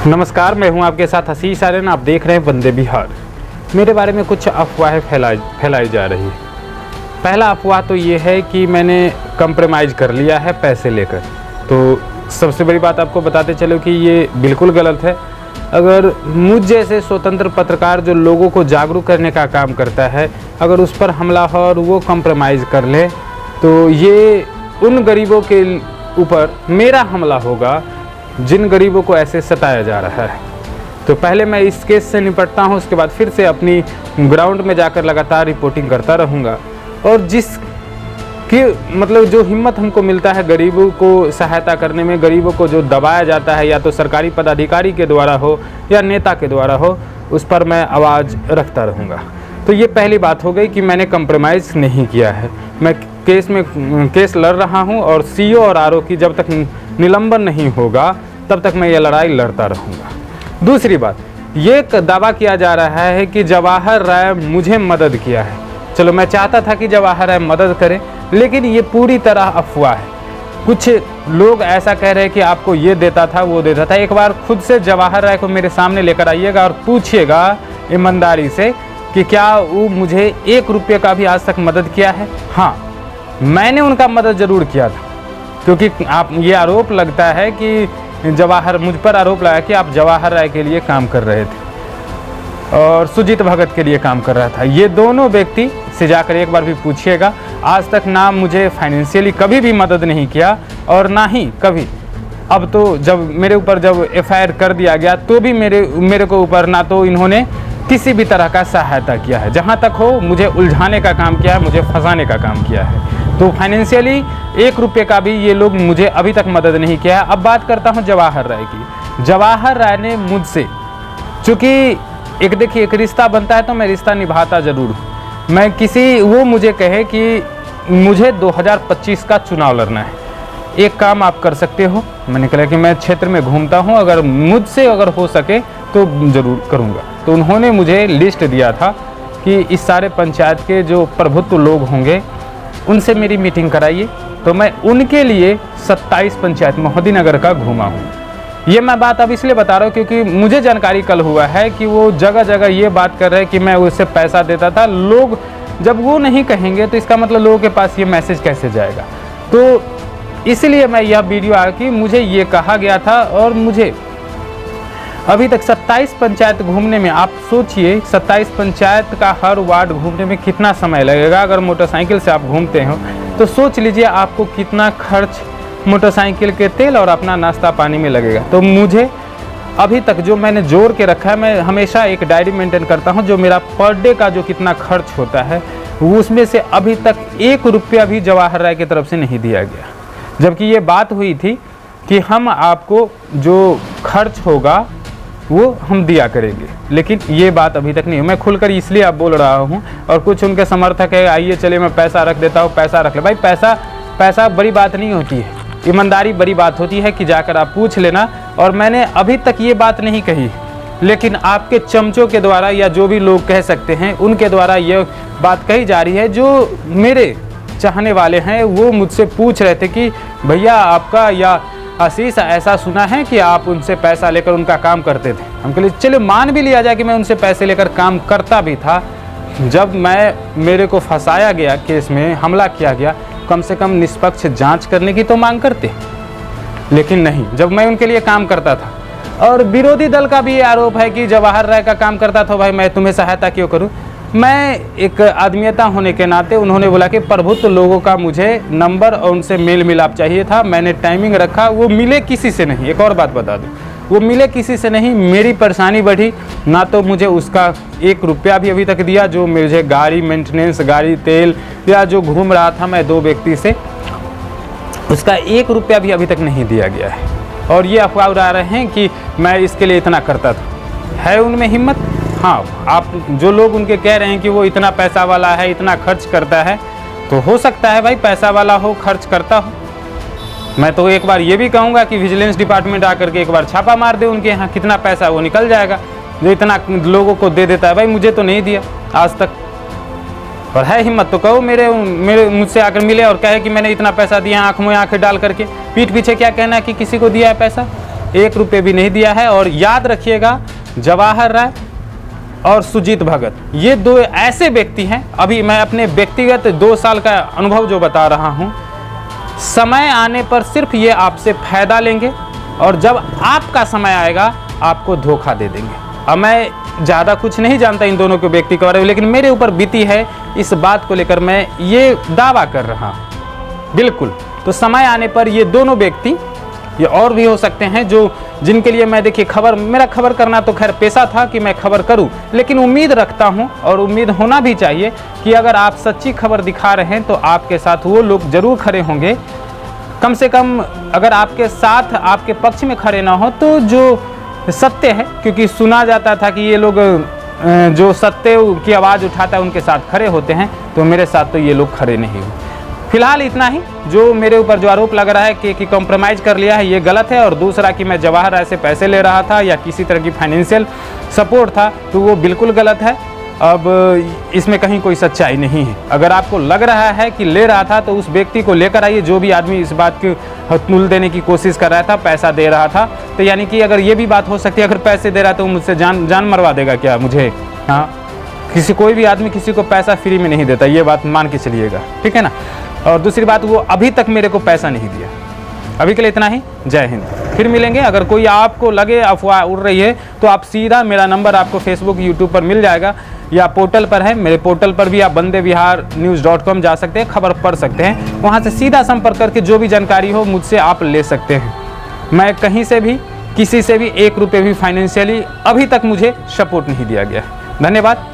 नमस्कार, मैं हूं आपके साथ आशीष आर्यन। आप देख रहे हैं वंदे बिहार। मेरे बारे में कुछ अफवाहें फैलाई जा रही है। पहला अफवाह तो ये है कि मैंने कंप्रोमाइज़ कर लिया है पैसे लेकर। तो सबसे बड़ी बात आपको बताते चलो कि ये बिल्कुल गलत है। अगर मुझ जैसे स्वतंत्र पत्रकार जो लोगों को जागरूक करने का काम करता है, अगर उस पर हमला हो और वो कंप्रोमाइज़ कर ले, तो ये उन गरीबों के ऊपर मेरा हमला होगा जिन गरीबों को ऐसे सताया जा रहा है। तो पहले मैं इस केस से निपटता हूं, उसके बाद फिर से अपनी ग्राउंड में जाकर लगातार रिपोर्टिंग करता रहूंगा। और जो हिम्मत हमको मिलता है गरीबों को सहायता करने में, गरीबों को जो दबाया जाता है या तो सरकारी पदाधिकारी के द्वारा हो या नेता के द्वारा हो, उस पर मैं आवाज़ रखता रहूँगा। तो ये पहली बात हो गई कि मैंने कंप्रोमाइज़ नहीं किया है। मैं केस लड़ रहा हूँ और सीओ और आरओ की जब तक निलंबन नहीं होगा तब तक मैं ये लड़ाई लड़ता रहूँगा। दूसरी बात, ये दावा किया जा रहा है कि जवाहर राय मुझे मदद किया है। चलो, मैं चाहता था कि जवाहर राय मदद करें, लेकिन ये पूरी तरह अफवाह है। कुछ लोग ऐसा कह रहे हैं कि आपको ये देता था, वो देता था। एक बार खुद से जवाहर राय को मेरे सामने लेकर आइएगा और पूछिएगा ईमानदारी से कि क्या वो मुझे 1 रुपये का भी आज तक मदद किया है। हाँ, मैंने उनका मदद ज़रूर किया था, क्योंकि आप ये आरोप लगता है कि मुझ पर आरोप लगा कि आप जवाहर राय के लिए काम कर रहे थे और सुजीत भगत के लिए काम कर रहा था। ये दोनों व्यक्ति से जाकर एक बार भी पूछिएगा। आज तक ना मुझे फाइनेंशियली कभी भी मदद नहीं किया और ना ही कभी। अब तो जब मेरे ऊपर एफआईआर कर दिया गया तो भी मेरे को ऊपर ना तो इन्होंने किसी भी तरह का सहायता किया है। जहाँ तक हो मुझे उलझाने का काम किया है, मुझे फंसाने का काम किया है। तो फाइनेंशियली 1 रुपये का भी ये लोग मुझे अभी तक मदद नहीं किया है। अब बात करता हूँ जवाहर राय की। जवाहर राय ने मुझसे, चूँकि देखिए एक रिश्ता बनता है तो मैं रिश्ता निभाता ज़रूर हूँ। वो मुझे कहे कि मुझे 2025 का चुनाव लड़ना है, एक काम आप कर सकते हो। मैंने कहा कि मैं क्षेत्र में घूमता हूँ, अगर मुझसे हो सके तो ज़रूर करूँगा। तो उन्होंने मुझे लिस्ट दिया था कि इस सारे पंचायत के जो प्रभुत्व लोग होंगे उनसे मेरी मीटिंग कराइए। तो मैं उनके लिए 27 पंचायत मोहद्दीनगर का घूमा हूँ। ये मैं बात अब इसलिए बता रहा हूँ क्योंकि मुझे जानकारी कल हुआ है कि वो जगह जगह ये बात कर रहे हैं कि मैं उससे पैसा देता था। लोग जब वो नहीं कहेंगे तो इसका मतलब लोगों के पास ये मैसेज कैसे जाएगा। तो इसलिए मैं यह वीडियो आ कि मुझे ये कहा गया था और मुझे अभी तक 27 पंचायत घूमने में, आप सोचिए 27 पंचायत का हर वार्ड घूमने में कितना समय लगेगा। अगर मोटरसाइकिल से आप घूमते हो तो सोच लीजिए आपको कितना खर्च मोटरसाइकिल के तेल और अपना नाश्ता पानी में लगेगा। तो मुझे अभी तक जो मैंने जोड़ के रखा है, मैं हमेशा एक डायरी मेंटेन करता हूं जो मेरा पर डे का जो कितना खर्च होता है, उसमें से अभी तक 1 रुपया भी जवाहर राय की तरफ से नहीं दिया गया। जबकि ये बात हुई थी कि हम आपको जो खर्च होगा वो हम दिया करेंगे, लेकिन ये बात अभी तक नहीं हुई। मैं खुलकर इसलिए अब बोल रहा हूँ। और कुछ उनके समर्थक है, आइए चलिए मैं पैसा रख देता हूँ, पैसा रख ले। भाई पैसा बड़ी बात नहीं होती है, ईमानदारी बड़ी बात होती है कि जाकर आप पूछ लेना। और मैंने अभी तक ये बात नहीं कही, लेकिन आपके चमचों के द्वारा या जो भी लोग कह सकते हैं उनके द्वारा ये बात कही जा रही है। जो मेरे चाहने वाले हैं वो मुझसे पूछ रहे थे कि भैया आपका या आशीष ऐसा सुना है कि आप उनसे पैसा लेकर उनका काम करते थे। हम कह लिए चलो मान भी लिया जाए कि मैं उनसे पैसे लेकर काम करता भी था। जब मेरे को फंसाया गया, केस में हमला किया गया, कम से कम निष्पक्ष जांच करने की तो मांग करते, लेकिन नहीं। जब मैं उनके लिए काम करता था, और विरोधी दल का भी ये आरोप है कि जवाहर राय का काम करता था, भाई मैं तुम्हें सहायता क्यों करूं। मैं एक आदमीयता होने के नाते, उन्होंने बोला कि प्रभुत्व लोगों का मुझे नंबर और उनसे मेल मिलाप चाहिए था। मैंने टाइमिंग रखा, वो मिले किसी से नहीं। एक और बात बता दूं, वो मिले किसी से नहीं। मेरी परेशानी बढ़ी, ना तो मुझे उसका 1 रुपया भी अभी तक दिया, जो मुझे गाड़ी मेंटेनेंस, गाड़ी तेल या जो घूम रहा था मैं 2 व्यक्ति से, उसका 1 रुपया भी अभी तक नहीं दिया गया है। और ये अफवाह उड़ा रहे हैं कि मैं इसके लिए इतना करता था। है उनमें हिम्मत? हाँ, आप जो लोग उनके कह रहे हैं कि वो इतना पैसा वाला है, इतना खर्च करता है, तो हो सकता है भाई पैसा वाला हो, खर्च करता हो। मैं तो एक बार ये भी कहूँगा कि विजिलेंस डिपार्टमेंट आकर के एक बार छापा मार दे उनके यहाँ, कितना पैसा वो निकल जाएगा जो इतना लोगों को दे देता है। भाई मुझे तो नहीं दिया आज तक, और है हिम्मत तो कहो मेरे मुझसे आकर मिले और कहे कि मैंने इतना पैसा दिया, आँख में आँखें डाल करके। पीठ पीछे क्या कहना है कि किसी को दिया है पैसा। 1 रुपये भी नहीं दिया है। और याद रखिएगा, जवाहर राय और सुजीत भगत, ये 2 ऐसे व्यक्ति हैं, अभी मैं अपने व्यक्तिगत 2 साल का अनुभव जो बता रहा हूँ, समय आने पर सिर्फ ये आपसे फायदा लेंगे और जब आपका समय आएगा आपको धोखा दे देंगे। अब मैं ज़्यादा कुछ नहीं जानता इन दोनों के व्यक्ति के बारे में, लेकिन मेरे ऊपर बीती है, इस बात को लेकर मैं ये दावा कर रहा हूँ बिल्कुल। तो समय आने पर ये दोनों व्यक्ति, ये और भी हो सकते हैं, जो जिनके लिए मैं देखिए मेरा खबर करना तो खैर पेशा था कि मैं खबर करूं, लेकिन उम्मीद रखता हूं और उम्मीद होना भी चाहिए कि अगर आप सच्ची खबर दिखा रहे हैं तो आपके साथ वो लोग जरूर खड़े होंगे। कम से कम अगर आपके साथ, आपके पक्ष में खड़े ना हो तो जो सत्य है, क्योंकि सुना जाता था कि ये लोग जो सत्य की आवाज़ उठाता है उनके साथ खड़े होते हैं, तो मेरे साथ तो ये लोग खड़े नहीं हुए। फिलहाल इतना ही। जो मेरे ऊपर जो आरोप लग रहा है कि कॉम्प्रोमाइज़ कर लिया है, ये गलत है। और दूसरा कि मैं जवाहर राय से पैसे ले रहा था या किसी तरह की फाइनेंशियल सपोर्ट था, तो वो बिल्कुल गलत है। अब इसमें कहीं कोई सच्चाई नहीं है। अगर आपको लग रहा है कि ले रहा था तो उस व्यक्ति को लेकर आइए, जो भी आदमी इस बात की हथनुल देने की कोशिश कर रहा था, पैसा दे रहा था। तो यानी कि अगर ये भी बात हो सकती है, अगर पैसे दे रहा तो मुझसे जान मरवा देगा क्या मुझे? हाँ, कोई भी आदमी किसी को पैसा फ्री में नहीं देता, ये बात मान के चलिएगा, ठीक है ना। और दूसरी बात, वो अभी तक मेरे को पैसा नहीं दिया। अभी के लिए इतना ही। जय हिंद। फिर मिलेंगे। अगर कोई आपको लगे अफवाह उड़ रही है तो आप सीधा, मेरा नंबर आपको फेसबुक यूट्यूब पर मिल जाएगा या पोर्टल पर है। मेरे पोर्टल पर भी आप bandebiharnews.com जा सकते हैं, खबर पढ़ सकते हैं। वहाँ से सीधा संपर्क करके जो भी जानकारी हो मुझसे आप ले सकते हैं। मैं कहीं से भी, किसी से भी 1 रुपये भी फाइनेंशियली अभी तक मुझे सपोर्ट नहीं दिया गया। धन्यवाद।